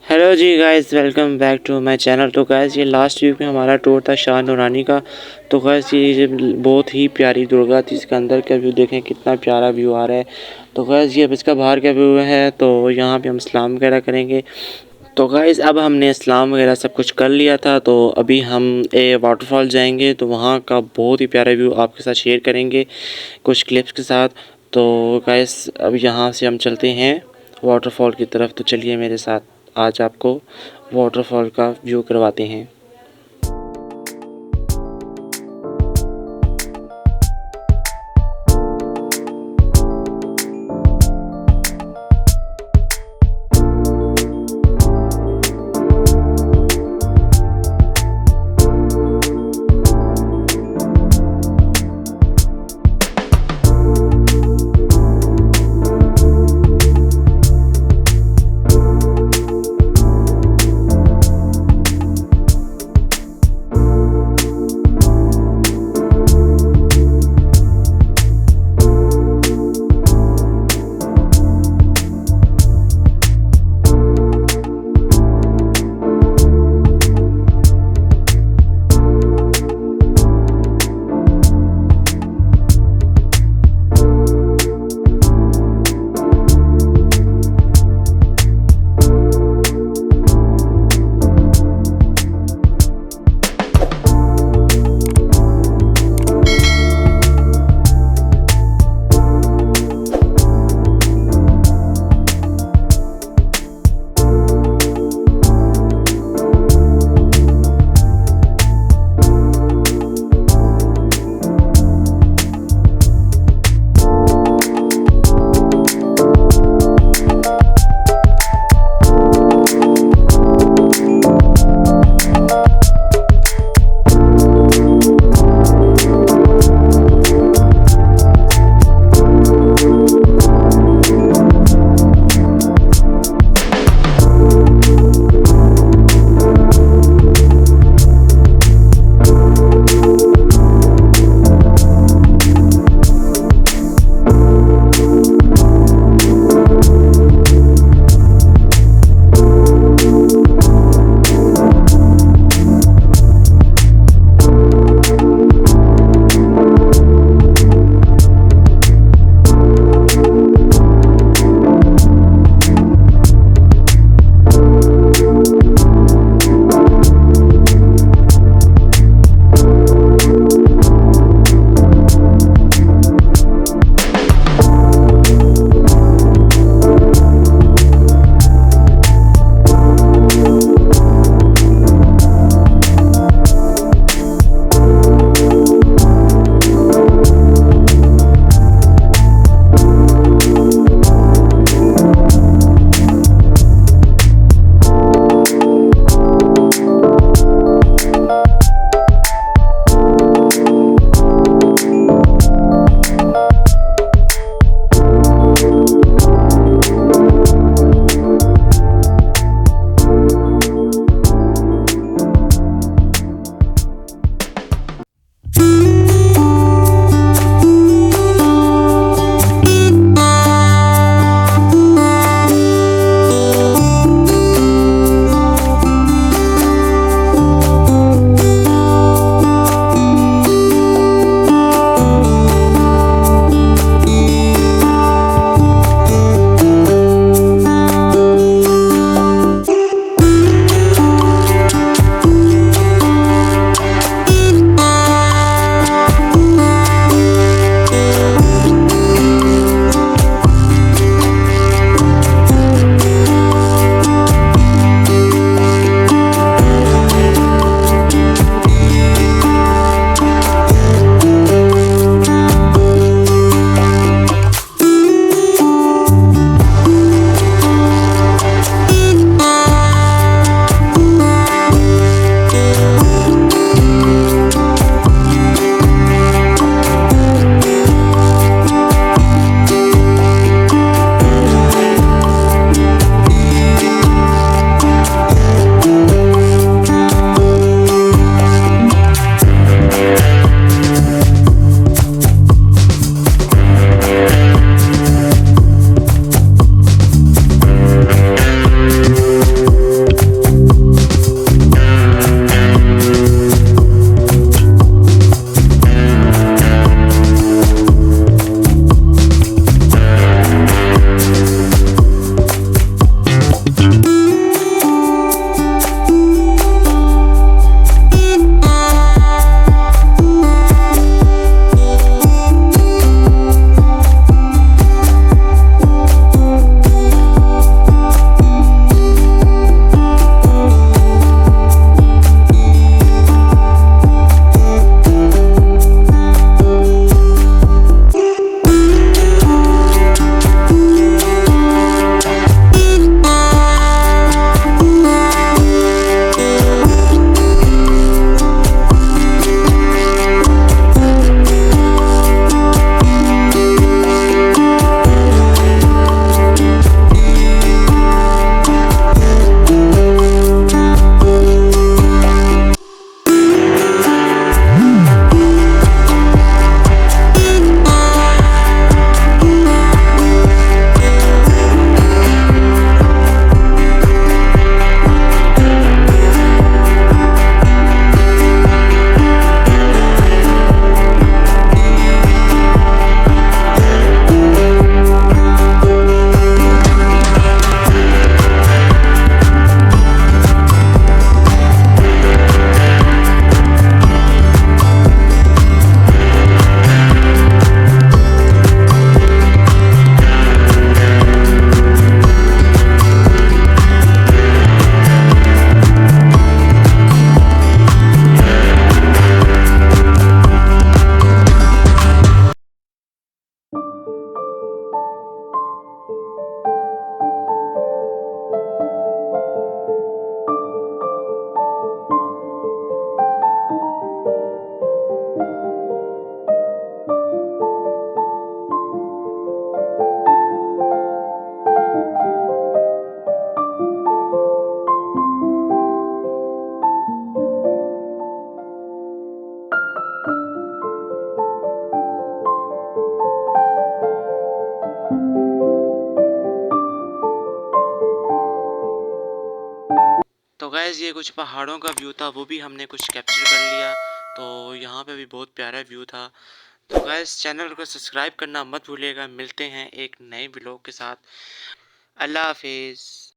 Hello ji guys, welcome back to my channel. तो guys, ये last week में हमारा टूर था शाह नूरानी का। तो गाइस, ये बहुत ही प्यारी दुर्गा थी। इसके अंदर का व्यू देखें, कितना प्यारा व्यू आ रहा है। तो गाइस, ये अब इसका बाहर का व्यू है। तो यहाँ पे हम इस्लाम वगैरह करेंगे। तो गाइस, अब हमने इस्लाम वगैरह सब कुछ कर लिया था। तो अभी हम वाटरफॉल जाएंगे। तो वहाँ का बहुत ही प्यारा व्यू आपके साथ शेयर करेंगे कुछ क्लिप्स के साथ। तो गाइस, अब यहाँ से हम चलते हैं वाटरफॉल की तरफ। तो चलिए मेरे साथ, आज आपको वाटरफॉल का व्यू करवाते हैं। गाइस ये कुछ पहाड़ों का व्यू था, वो भी हमने कुछ कैप्चर कर लिया। तो यहाँ पे भी बहुत प्यारा व्यू था। तो गाइस चैनल को सब्सक्राइब करना मत भूलिएगा। मिलते हैं एक नए व्लॉग के साथ। अल्लाह हाफिज़।